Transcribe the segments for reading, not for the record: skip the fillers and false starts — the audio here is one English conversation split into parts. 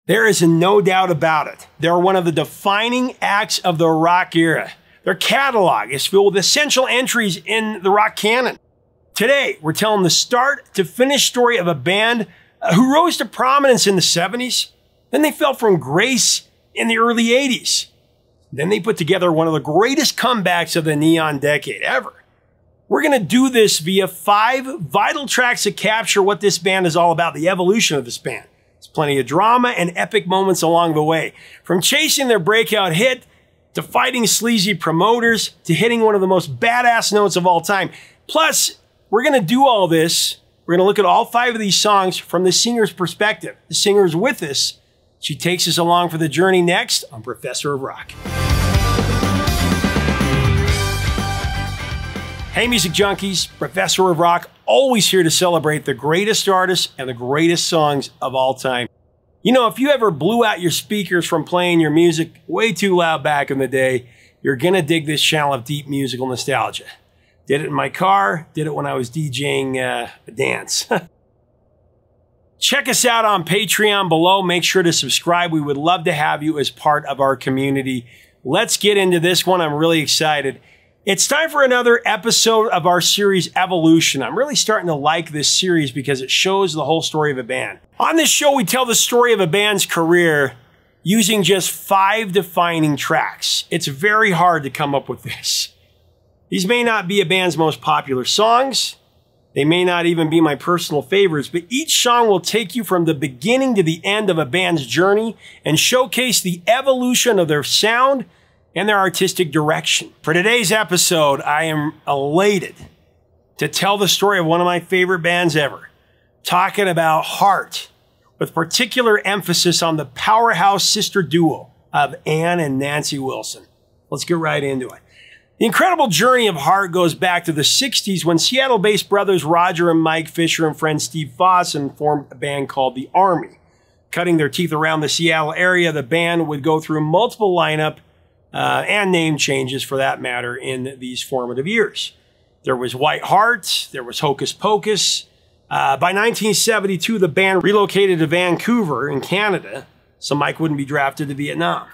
There is no doubt about it. They're one of the defining acts of the rock era. Their catalog is filled with essential entries in the rock canon. Today, we're telling the start to finish story of a band who rose to prominence in the 70s. Then they fell from grace in the early 80s. Then they put together one of the greatest comebacks of the neon decade ever. We're going to do this via 5 vital tracks that capture what this band is all about, the evolution of this band. There's plenty of drama and epic moments along the way. From chasing their breakout hit, to fighting sleazy promoters, to hitting one of the most badass notes of all time. Plus, we're going to do all this. We're going to look at all 5 of these songs from the singer's perspective. The singer is with us. She takes us along for the journey next on Professor of Rock. Hey, music junkies, Professor of Rock, always here to celebrate the greatest artists and the greatest songs of all time. You know, if you ever blew out your speakers from playing your music way too loud back in the day, you're gonna dig this channel of deep musical nostalgia. Did it in my car, did it when I was DJing a dance. Check us out on Patreon below. Make sure to subscribe. We would love to have you as part of our community. Let's get into this one. I'm really excited. It's time for another episode of our series, Evolution. I'm really starting to like this series because it shows the whole story of a band. On this show, we tell the story of a band's career using just 5 defining tracks. It's very hard to come up with this. These may not be a band's most popular songs. They may not even be my personal favorites, but each song will take you from the beginning to the end of a band's journey and showcase the evolution of their sound and their artistic direction. For today's episode, I am elated to tell the story of one of my favorite bands ever, talking about Heart, with particular emphasis on the powerhouse sister duo of Ann and Nancy Wilson. Let's get right into it. The incredible journey of Heart goes back to the 60s when Seattle-based brothers Roger and Mike Fisher and friend Steve Fossen formed a band called The Army. Cutting their teeth around the Seattle area, the band would go through multiple lineup and name changes, for that matter, in these formative years. There was White Heart, there was Hocus Pocus. By 1972, the band relocated to Vancouver in Canada, so Mike wouldn't be drafted to Vietnam.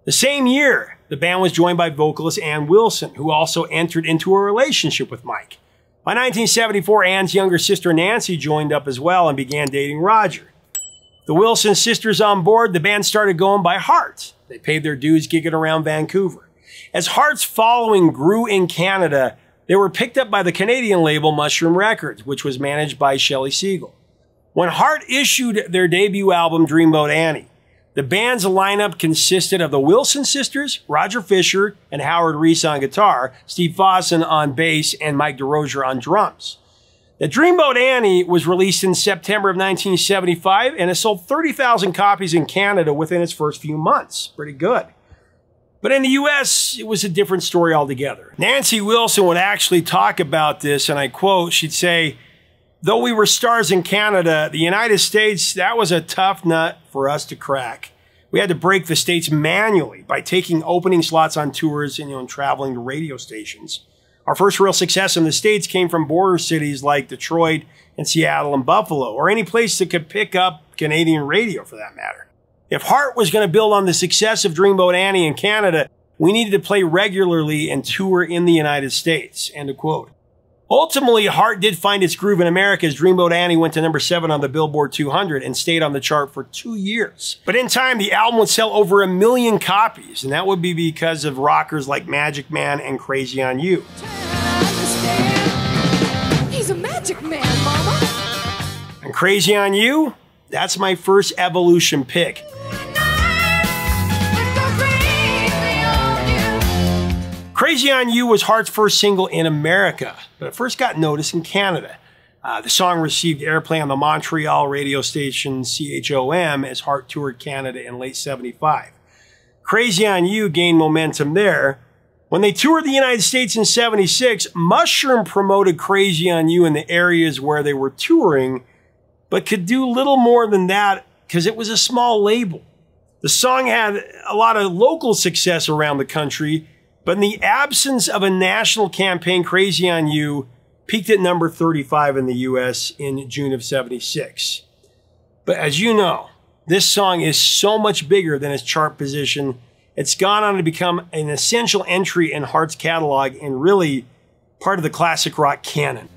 The same year, the band was joined by vocalist Ann Wilson, who also entered into a relationship with Mike. By 1974, Ann's younger sister Nancy joined up as well and began dating Roger. The Wilson sisters on board, the band started going by Heart. They paid their dues gigging around Vancouver. As Heart's following grew in Canada, they were picked up by the Canadian label Mushroom Records, which was managed by Shelley Siegel. When Heart issued their debut album, Dreamboat Annie, the band's lineup consisted of the Wilson sisters, Roger Fisher and Howard Reese on guitar, Steve Fossen on bass, and Mike DeRozier on drums. The Dreamboat Annie was released in September of 1975, and it sold 30,000 copies in Canada within its first few months. Pretty good. But in the US, it was a different story altogether. Nancy Wilson would actually talk about this, and I quote, she'd say, "Though we were stars in Canada, the United States, that was a tough nut for us to crack. We had to break the states manually by taking opening slots on tours and traveling to radio stations. Our first real success in the States came from border cities like Detroit and Seattle and Buffalo, or any place that could pick up Canadian radio for that matter. If Heart was going to build on the success of Dreamboat Annie in Canada, we needed to play regularly and tour in the United States." End of quote. Ultimately, Heart did find its groove in America as Dreamboat Annie went to number 7 on the Billboard 200 and stayed on the chart for 2 years. But in time, the album would sell over 1 million copies, and that would be because of rockers like Magic Man and Crazy on You. He's a magic man, Mama. And Crazy on You, that's my first Evolution pick. Crazy on You was Heart's first single in America, but it first got noticed in Canada. The song received airplay on the Montreal radio station CHOM as Heart toured Canada in late '75. Crazy on You gained momentum there. When they toured the United States in '76, Mushroom promoted Crazy on You in the areas where they were touring, but could do little more than that because it was a small label. The song had a lot of local success around the country, but in the absence of a national campaign, Crazy on You peaked at number 35 in the US in June of '76. But as you know, This song is so much bigger than its chart position. It's gone on to become an essential entry in Heart's catalog and really part of the classic rock canon.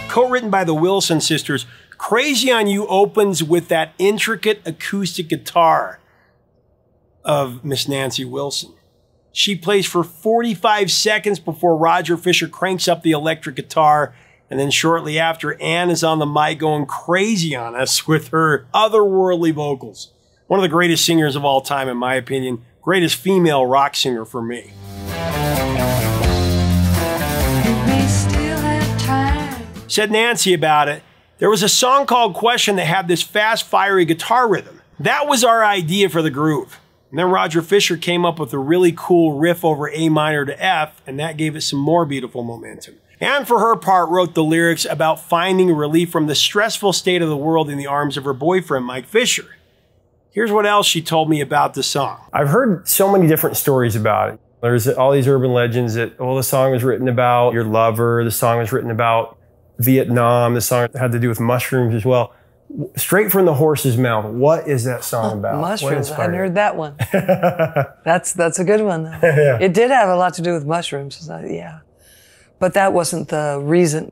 Co-written by the Wilson sisters, Crazy on You opens with that intricate acoustic guitar of Miss Nancy Wilson. She plays for 45 seconds before Roger Fisher cranks up the electric guitar, and then shortly after, Ann is on the mic going crazy on us with her otherworldly vocals. One of the greatest singers of all time, in my opinion. Greatest female rock singer for me. Said Nancy about it, there was a song called Question that had this fast, fiery guitar rhythm. That was our idea for the groove. And then Roger Fisher came up with a really cool riff over A minor to F, and that gave it some more beautiful momentum. Ann, for her part, wrote the lyrics about finding relief from the stressful state of the world in the arms of her boyfriend, Mike Fisher. Here's what else she told me about the song. I've heard so many different stories about it. There's all these urban legends that, oh, the song was written about your lover, the song was written about Vietnam, the song had to do with mushrooms as well. Straight from the horse's mouth, what is that song about? Mushrooms, I hadn't heard that one. That's a good one, though. Yeah. It did have a lot to do with mushrooms, yeah. But that wasn't the reason,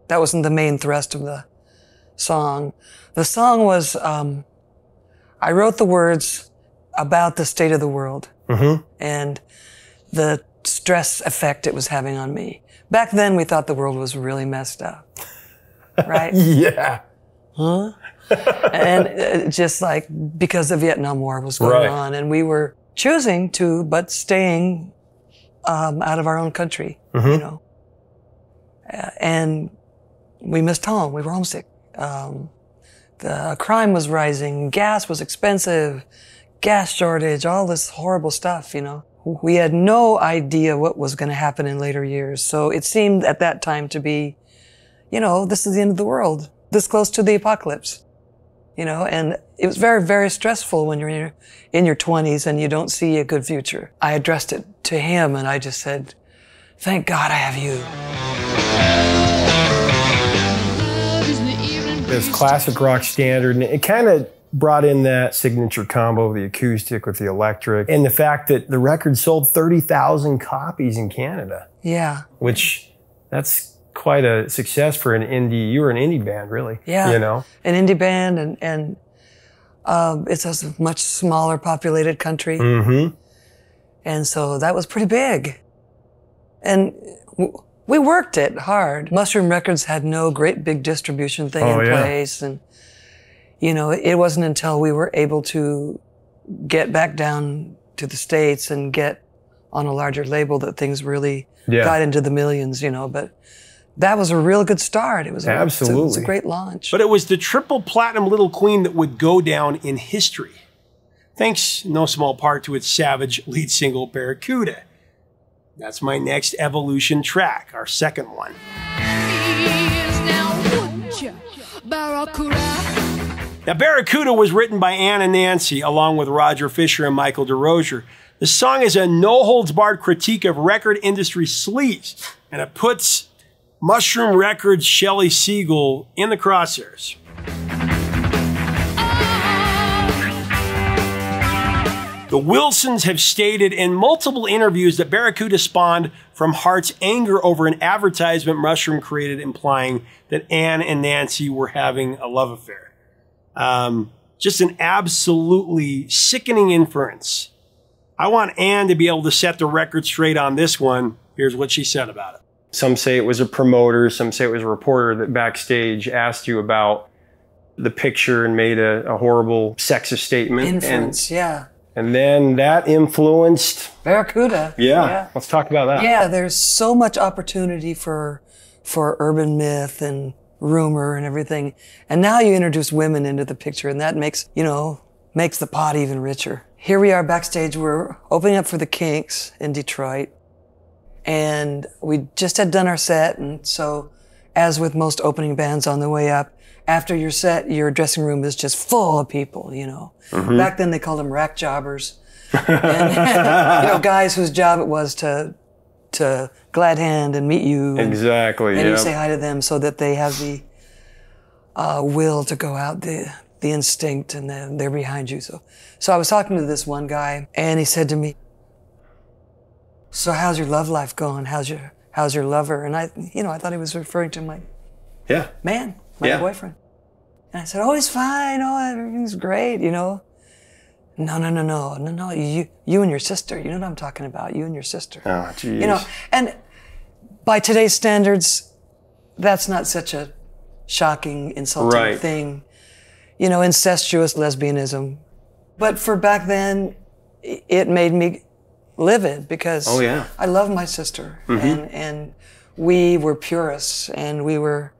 that wasn't the main thrust of the song. The song was, I wrote the words about the state of the world and the stress effect it was having on me. Back then, we thought the world was really messed up, right? Yeah. Huh? And just like because the Vietnam War was going on, and we were choosing to, but staying out of our own country, you know. And we missed home. We were homesick. The crime was rising. Gas was expensive. Gas shortage. All this horrible stuff, you know. We had no idea what was going to happen in later years. So it seemed at that time to be, you know, this is the end of the world. This close to the apocalypse, you know, and it was very, very stressful when you're in your 20s and you don't see a good future. I addressed it to him and I just said, thank God I have you. This classic rock standard, and it kind of brought in that signature combo of the acoustic with the electric, and the fact that the record sold 30,000 copies in Canada. Yeah. Which, that's quite a success for an indie. You were an indie band, really. Yeah. You know? An indie band, and it's a much smaller populated country. And so that was pretty big. And we worked it hard. Mushroom Records had no great big distribution thing in place. And, you know, it wasn't until we were able to get back down to the States and get on a larger label that things really got into the millions, you know. But that was a real good start. It was absolutely. It was a great launch. But it was the triple platinum Little Queen that would go down in history, thanks in no small part to its savage lead single, Barracuda. That's my next Evolution track, our second one. Now, Barracuda was written by Ann and Nancy, along with Roger Fisher and Michael DeRosier. The song is a no-holds-barred critique of record industry sleaze, and it puts Mushroom Records' Shelley Siegel in the crosshairs. The Wilsons have stated in multiple interviews that Barracuda spawned from Heart's anger over an advertisement Mushroom created implying that Ann and Nancy were having a love affair. Just an absolutely sickening inference. I want Ann to be able to set the record straight on this one. Here's what she said about it. Some say it was a promoter, some say it was a reporter that backstage asked you about the picture and made a horrible sexist statement. Inference, yeah. And then that influenced Barracuda. Yeah, let's talk about that. Yeah, there's so much opportunity for urban myth and rumor and everything. And now you introduce women into the picture, and that makes, you know, makes the pot even richer. Here we are backstage, we're opening up for the Kinks in Detroit. And we just had done our set, and so, as with most opening bands on the way up, after your set, your dressing room is just full of people, you know. Back then they called them rack jobbers. And, you know, guys whose job it was to glad hand and meet you. Exactly, and you say hi to them so that they have will to go out, the instinct, and then they're behind you. So I was talking to this one guy, and he said to me, "So how's your love life going? How's your lover?" And I thought he was referring to my man, my boyfriend. And I said, "Oh, he's fine. Oh, everything's great. No. You and your sister. You know what I'm talking about. You and your sister. Oh, geez. And by today's standards, that's not such a shocking, insulting thing. Incestuous lesbianism. But for back then, it made me livid because I love my sister, and we were purists, and we were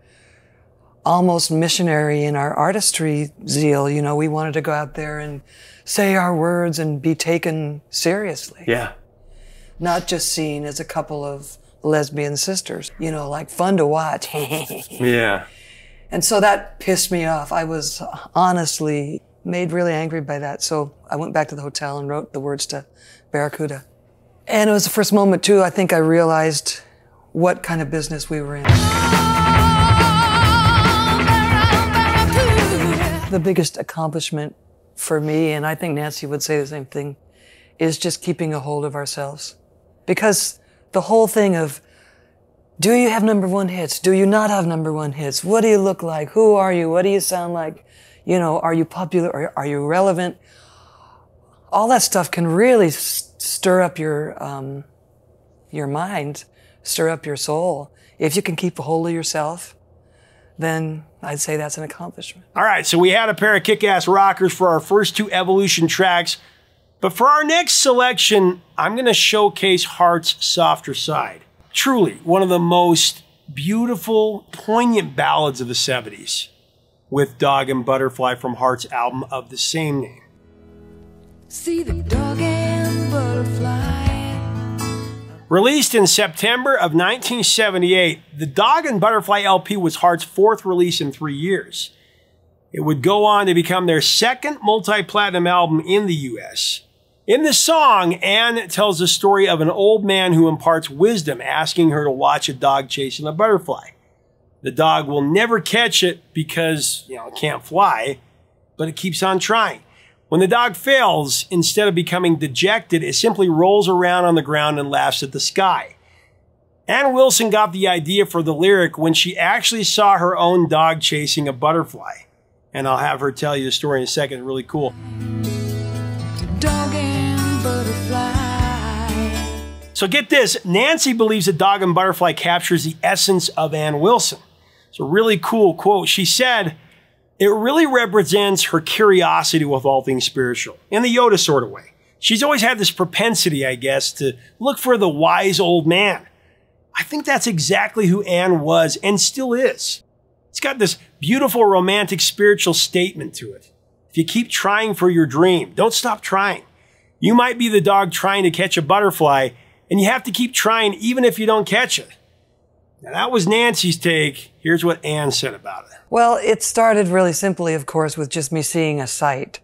almost missionary in our artistry zeal. We wanted to go out there and say our words and be taken seriously. Yeah. Not just seen as a couple of lesbian sisters, like fun to watch. Yeah. And so that pissed me off. I was honestly made really angry by that. So I went back to the hotel and wrote the words to Barracuda. And it was the first moment, too, I think I realized what kind of business we were in. The biggest accomplishment for me, and I think Nancy would say the same thing, is just keeping a hold of ourselves. Because the whole thing of, do you have #1 hits? Do you not have #1 hits? What do you look like? Who are you? What do you sound like? Are you popular? Or are you relevant? All that stuff can really stir up your mind, stir up your soul. If you can keep a hold of yourself, then I'd say that's an accomplishment. All right, so we had a pair of kick-ass rockers for our first 2 Evolution tracks. But for our next selection, I'm going to showcase Heart's softer side. Truly, one of the most beautiful, poignant ballads of the 70s, with Dog and Butterfly from Heart's album of the same name. See the dog and butterfly. Released in September of 1978, the Dog and Butterfly LP was Heart's 4th release in 3 years. It would go on to become their 2nd multi-platinum album in the US. In the song, Anne tells the story of an old man who imparts wisdom, asking her to watch a dog chasing a butterfly. The dog will never catch it because, it can't fly, but it keeps on trying. When the dog fails, instead of becoming dejected, it simply rolls around on the ground and laughs at the sky. Ann Wilson got the idea for the lyric when she actually saw her own dog chasing a butterfly. And I'll have her tell you the story in a second. Really cool. Dog and butterfly. So get this, Nancy believes that Dog and Butterfly captures the essence of Ann Wilson. It's a really cool quote. She said, "It really represents her curiosity with all things spiritual, in the Yoda sort of way. She's always had this propensity, I guess, to look for the wise old man. I think that's exactly who Anne was and still is. It's got this beautiful romantic spiritual statement to it. If you keep trying for your dream, don't stop trying. You might be the dog trying to catch a butterfly, and you have to keep trying even if you don't catch it." Now that was Nancy's take. Here's what Anne said about it. Well, it started really simply, of course, with just me seeing a sight,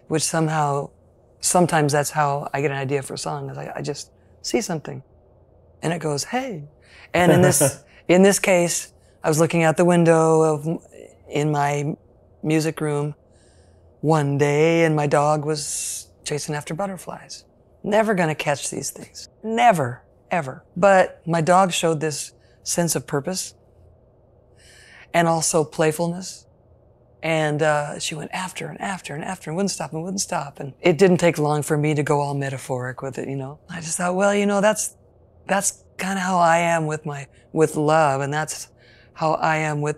which sometimes that's how I get an idea for a song, is I just see something and it goes, hey. And in this case, I was looking out the window in my music room one day and my dog was chasing after butterflies. Never gonna catch these things. Never, ever. But my dog showed this sense of purpose and also playfulness. And she went after and after and after and wouldn't stop and wouldn't stop. And it didn't take long for me to go all metaphoric with it, I just thought, well, that's kind of how I am with love, and that's how I am with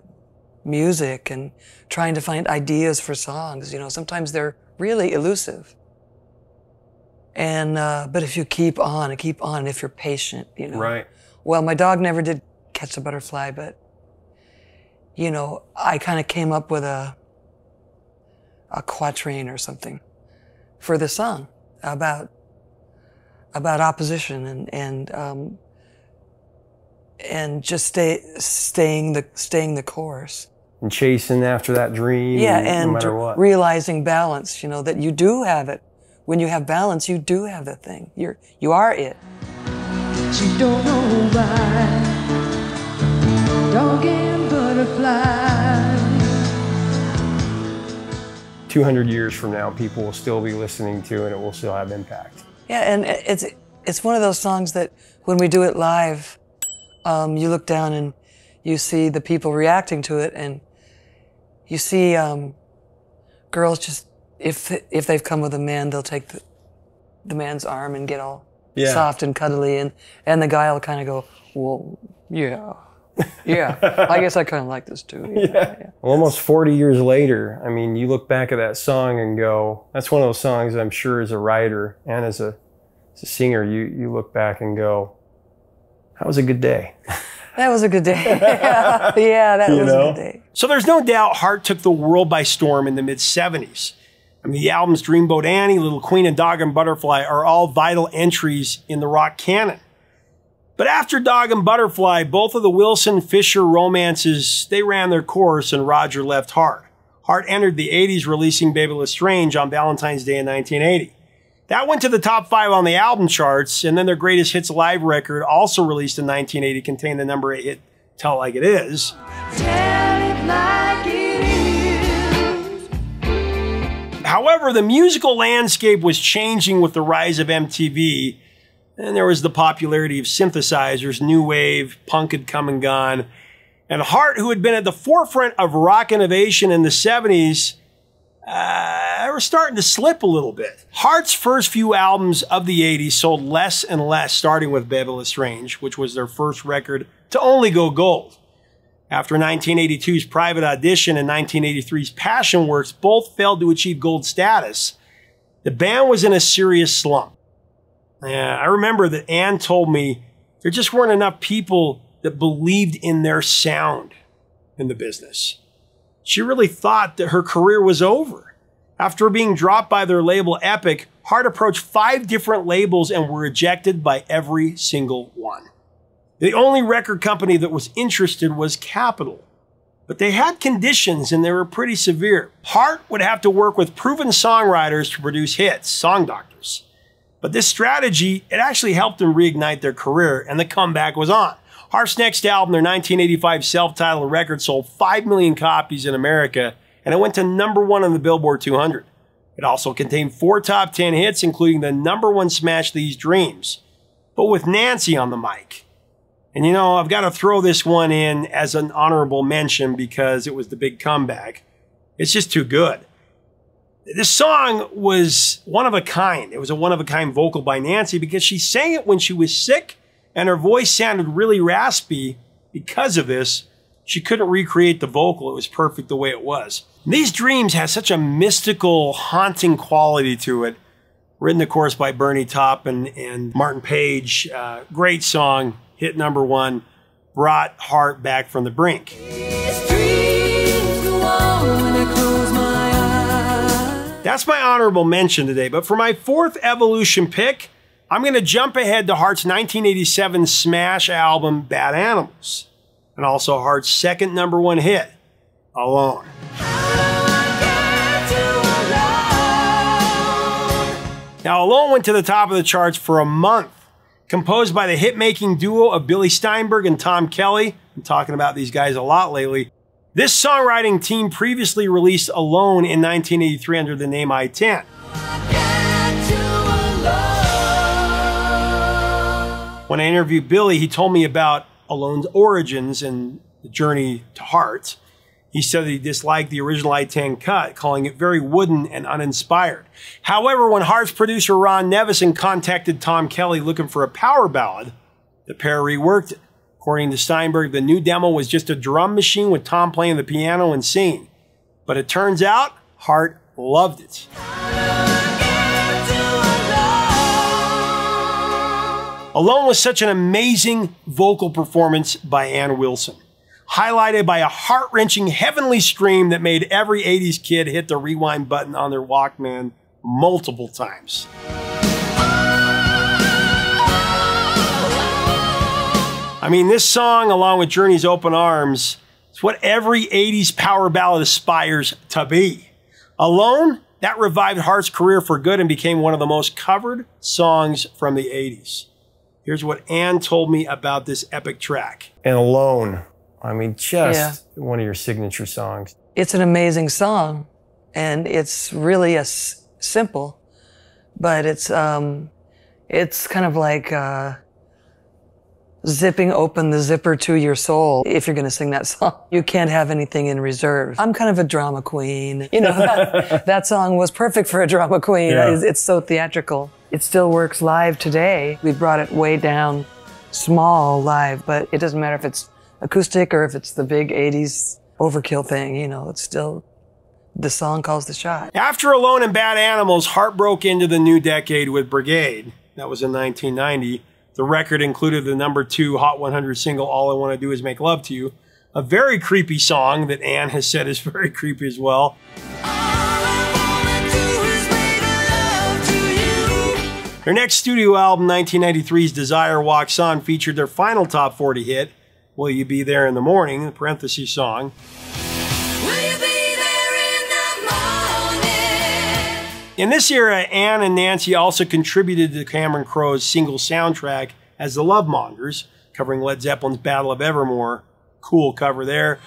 music and trying to find ideas for songs. Sometimes they're really elusive. And but if you keep on and keep on, if you're patient, Right. Well, my dog never did catch a butterfly, but I kind of came up with a quatrain or something for the song about opposition and just staying the course. And chasing after that dream, and no matter what. realizing balance, that you do have it. When you have balance, you do have the thing. You are it. She don't know why. Dog and butterfly. 200 years from now, people will still be listening to and it will still have impact. Yeah, and it's one of those songs that when we do it live, you look down and you see the people reacting to it, and you see girls just, if they've come with a man, they'll take the man's arm and get all soft and cuddly, and the guy will kind of go, well, yeah. Yeah, I guess I kind of like this too. Yeah. Well, almost 40 years later, I mean, you look back at that song and go, that's one of those songs I'm sure as a writer and as a singer, you look back and go, that was a good day. That was a good day. Yeah, that was a good day. So there's no doubt Heart took the world by storm in the mid-70s. I mean, the albums Dreamboat Annie, Little Queen, and Dog and Butterfly are all vital entries in the rock canon. But after Dog and Butterfly, both of the Wilson-Fisher romances, they ran their course and Roger left Heart. Heart entered the 80s releasing Baby Lestrange on Valentine's Day in 1980. That went to the top 5 on the album charts, and then their greatest hits live record, also released in 1980, contained the number 8 hit Tell It Like It Is. Tell it like it is. However, the musical landscape was changing with the rise of MTV, and there was the popularity of synthesizers, new wave, punk had come and gone. And Heart, who had been at the forefront of rock innovation in the 70s, were starting to slip a little bit. Heart's first few albums of the 80s sold less and less, starting with Baby Lestrange, which was their first record to only go gold. After 1982's Private Audition and 1983's Passion Works both failed to achieve gold status, the band was in a serious slump. Yeah, I remember that Ann told me there just weren't enough people that believed in their sound in the business. She really thought that her career was over. After being dropped by their label Epic, Heart approached 5 different labels and were rejected by every single one. The only record company that was interested was Capitol. But they had conditions and they were pretty severe. Heart would have to work with proven songwriters to produce hits, song doctors. But this strategy, it actually helped them reignite their career, and the comeback was on. Heart's next album, their 1985 self-titled record, sold 5 million copies in America, and it went to #1 on the Billboard 200. It also contained 4 top 10 hits, including the #1 smash These Dreams, but with Nancy on the mic. And you know, I've got to throw this one in as an honorable mention because it was the big comeback. It's just too good. This song was one of a kind. It was a one-of-a-kind vocal by Nancy because she sang it when she was sick and her voice sounded really raspy. Because of this, she couldn't recreate the vocal. It was perfect the way it was. These Dreams has such a mystical, haunting quality to it. Written, of course, by Bernie Taupin and Martin Page. Great song, hit #1, brought Heart back from the brink. These dreams go on when I close my eyes. That's my honorable mention today, but for my 4th evolution pick, I'm going to jump ahead to Heart's 1987 smash album, Bad Animals, and also Heart's second #1 hit, Alone. Now, Alone went to the top of the charts for a month. Composed by the hit-making duo of Billy Steinberg and Tom Kelly, I'm talking about these guys a lot lately, this songwriting team previously released Alone in 1983 under the name I-10. When I interviewed Billy, he told me about Alone's origins and the journey to Heart. He said that he disliked the original I-10 cut, calling it very wooden and uninspired. However, when Heart's producer Ron Nevison contacted Tom Kelly looking for a power ballad, the pair reworked it. According to Steinberg, the new demo was just a drum machine with Tom playing the piano and singing. But it turns out, Heart loved it. Alone was such an amazing vocal performance by Ann Wilson, highlighted by a heart-wrenching heavenly scream that made every 80s kid hit the rewind button on their Walkman multiple times. I mean, this song, along with Journey's Open Arms, is what every 80s power ballad aspires to be. Alone, that revived Heart's career for good and became one of the most covered songs from the 80s. Here's what Ann told me about this epic track. And Alone, I mean, just one of your signature songs. It's an amazing song. And it's really simple, but it's kind of like zipping open the zipper to your soul. If you're going to sing that song, you can't have anything in reserve. I'm kind of a drama queen. You know, that song was perfect for a drama queen. Yeah. It's so theatrical. It still works live today. We brought it way down small live, but it doesn't matter if it's acoustic or if it's the big 80s overkill thing, you know, it's still, the song calls the shot. After Alone and Bad Animals, Heart broke into the new decade with Brigade. That was in 1990. The record included the #2 Hot 100 single, All I Want to Do Is Make Love to You, a very creepy song that Ann has said is very creepy as well. Their next studio album, 1993's Desire Walks On, featured their final top 40 hit, Will You Be There in the Morning, the parentheses song. In this era, Ann and Nancy also contributed to Cameron Crowe's single soundtrack as the Lovemongers, covering Led Zeppelin's Battle of Evermore. Cool cover there.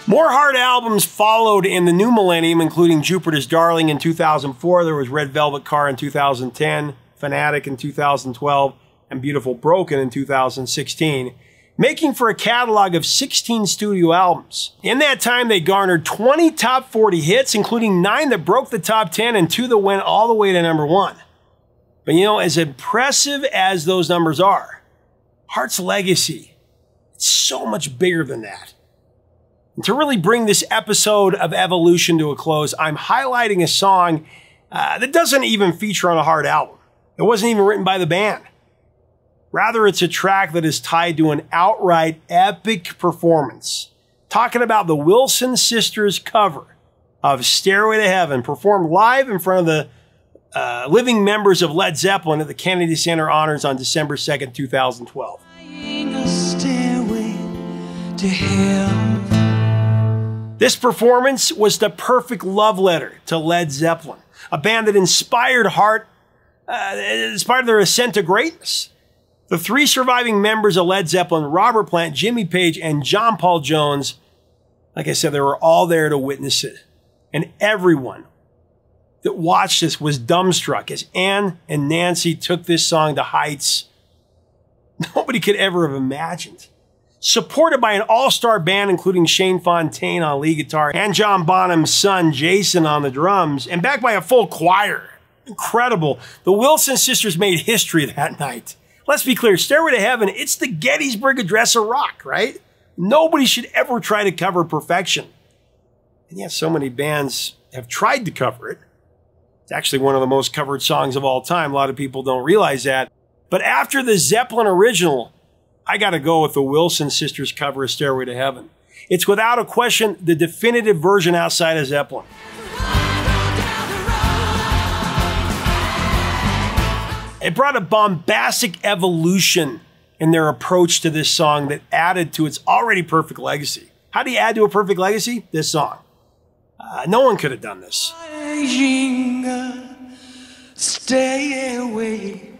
More hard albums followed in the new millennium, including Jupiter's Darling in 2004. There was Red Velvet Car in 2010, Fanatic in 2012, and Beautiful Broken in 2016. Making for a catalog of 16 studio albums. In that time, they garnered 20 top 40 hits, including 9 that broke the top 10 and 2 that went all the way to #1. But you know, as impressive as those numbers are, Heart's legacy, it's so much bigger than that. And to really bring this episode of Evolution to a close, I'm highlighting a song that doesn't even feature on a Heart album. It wasn't even written by the band. Rather, it's a track that is tied to an outright epic performance. Talking about the Wilson sisters' cover of Stairway to Heaven, performed live in front of the living members of Led Zeppelin at the Kennedy Center Honors on December 2nd, 2012. This performance was the perfect love letter to Led Zeppelin, a band that inspired Heart, inspired their ascent to greatness. The 3 surviving members of Led Zeppelin, Robert Plant, Jimmy Page, and John Paul Jones, like I said, they were all there to witness it. And everyone that watched this was dumbstruck as Ann and Nancy took this song to heights nobody could ever have imagined. Supported by an all-star band, including Shane Fontaine on lead guitar and John Bonham's son, Jason, on the drums, and backed by a full choir. Incredible. The Wilson sisters made history that night. Let's be clear, Stairway to Heaven, it's the Gettysburg Address of rock, right? Nobody should ever try to cover perfection. And yet so many bands have tried to cover it. It's actually one of the most covered songs of all time. A lot of people don't realize that. But after the Zeppelin original, I got to go with the Wilson sisters' cover of Stairway to Heaven. It's without a question the definitive version outside of Zeppelin. It brought a bombastic evolution in their approach to this song that added to its already perfect legacy. How do you add to a perfect legacy? This song. No one could have done this. Stay away.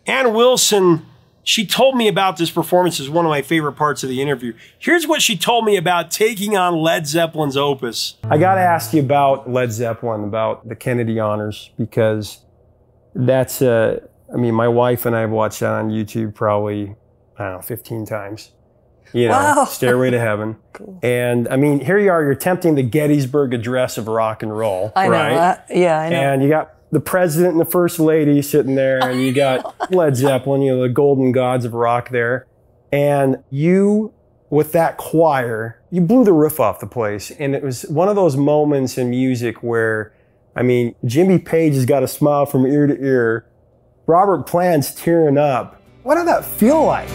Ann Wilson, she told me about this performance as one of my favorite parts of the interview. Here's what she told me about taking on Led Zeppelin's Opus. I got to ask you about Led Zeppelin, about the Kennedy Honors, because that's I mean, my wife and I have watched that on YouTube probably, I don't know, 15 times. You know, wow. Stairway to Heaven. Cool. And I mean, here you are, you're attempting the Gettysburg Address of rock and roll. I know. Right? Yeah, I know. And you got the president and the first lady sitting there, and you got Led Zeppelin, you know, the golden gods of rock there. And you, with that choir, you blew the roof off the place. And it was one of those moments in music where, I mean, Jimmy Page has got a smile from ear to ear. Robert Plant's tearing up. What did that feel like?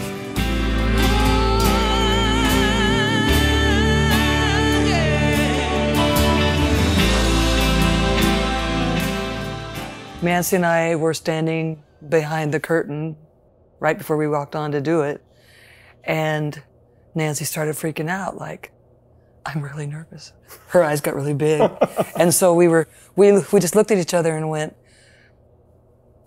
Nancy and I were standing behind the curtain right before we walked on to do it. And Nancy started freaking out, like, I'm really nervous. Her eyes got really big. And so we just looked at each other and went,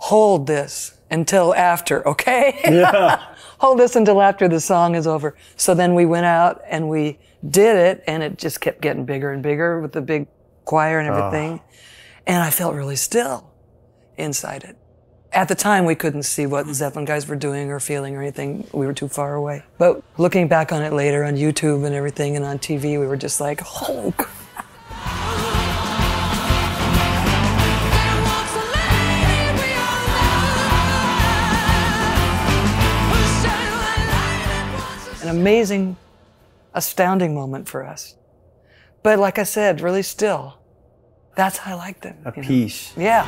hold this until after, okay? Yeah. Hold this until after the song is over. So then we went out and we did it, and it just kept getting bigger and bigger with the big choir and everything. And I felt really still inside it. At the time, we couldn't see what the Zeppelin guys were doing or feeling or anything. We were too far away. But looking back on it later on YouTube and everything and on TV, we were just like, oh, crap. An amazing, astounding moment for us. But like I said, really still. That's how I liked it. A piece. Yeah.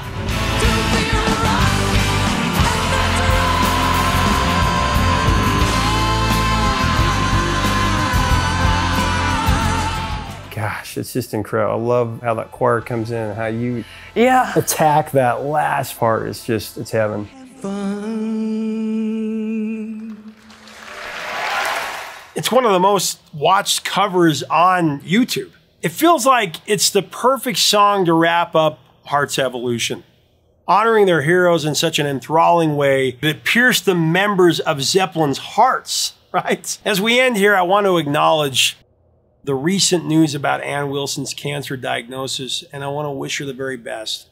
Gosh, it's just incredible. I love how that choir comes in and how you Yeah. attack that last part. It's just, it's heaven. It's one of the most watched covers on YouTube. It feels like it's the perfect song to wrap up Heart's evolution, honoring their heroes in such an enthralling way that it pierced the members of Zeppelin's hearts, right? As we end here, I want to acknowledge the recent news about Ann Wilson's cancer diagnosis, and I want to wish her the very best.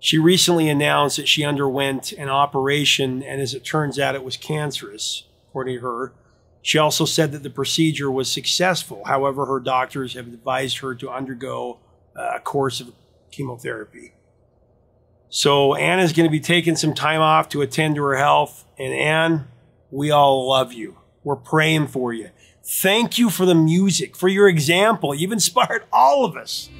She recently announced that she underwent an operation, and as it turns out, it was cancerous, according to her. She also said that the procedure was successful. However, her doctors have advised her to undergo a course of chemotherapy. So Ann is going to be taking some time off to attend to her health. And Ann, we all love you. We're praying for you. Thank you for the music, for your example. You've inspired all of us.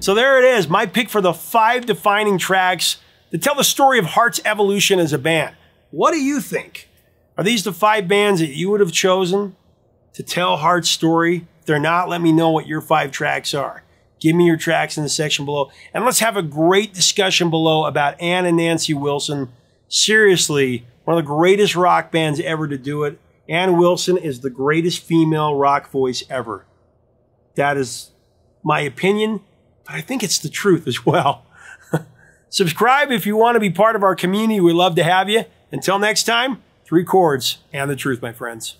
So there it is, my pick for the 5 defining tracks that tell the story of Heart's evolution as a band. What do you think? Are these the 5 bands that you would have chosen to tell Heart's story? If they're not, let me know what your 5 tracks are. Give me your tracks in the section below. And let's have a great discussion below about Ann and Nancy Wilson. Seriously, one of the greatest rock bands ever to do it. Ann Wilson is the greatest female rock voice ever. That is my opinion, but I think it's the truth as well. Subscribe if you want to be part of our community. We'd love to have you. Until next time, 3 chords and the truth, my friends.